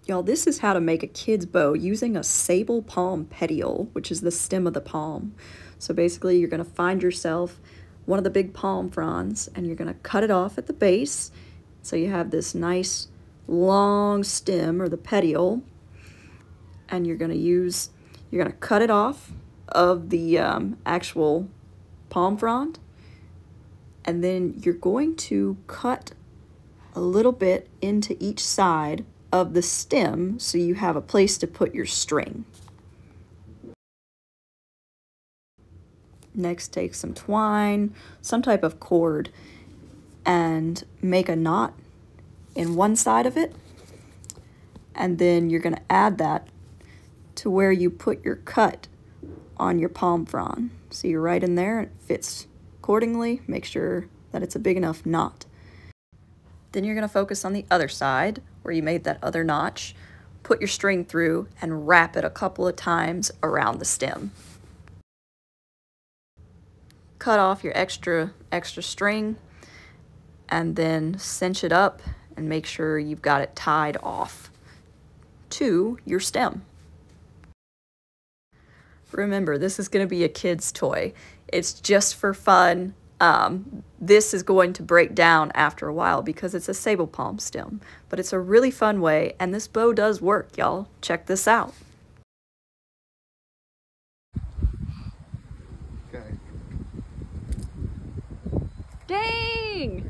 Y'all, this is how to make a kid's bow using a sable palm petiole, which is the stem of the palm. So basically, you're going to find yourself one of the big palm fronds, and you're going to cut it off at the base. So you have this nice long stem, or the petiole, and you're going to cut it off of the actual palm frond, and then you're going to cut a little bit into each side of the stem so you have a place to put your string. Next, take some twine, some type of cord, and make a knot in one side of it, and then you're going to add that to where you put your cut on your palm frond. So you're right in there, and it fits accordingly. Make sure that it's a big enough knot. Then you're going to focus on the other side where you made that other notch, put your string through, and wrap it a couple of times around the stem. Cut off your extra string, and then cinch it up and make sure you've got it tied off to your stem. Remember, this is going to be a kid's toy. It's just for fun. This is going to break down after a while because it's a sable palm stem, but it's a really fun way, and this bow does work, y'all. Check this out. Okay. Dang!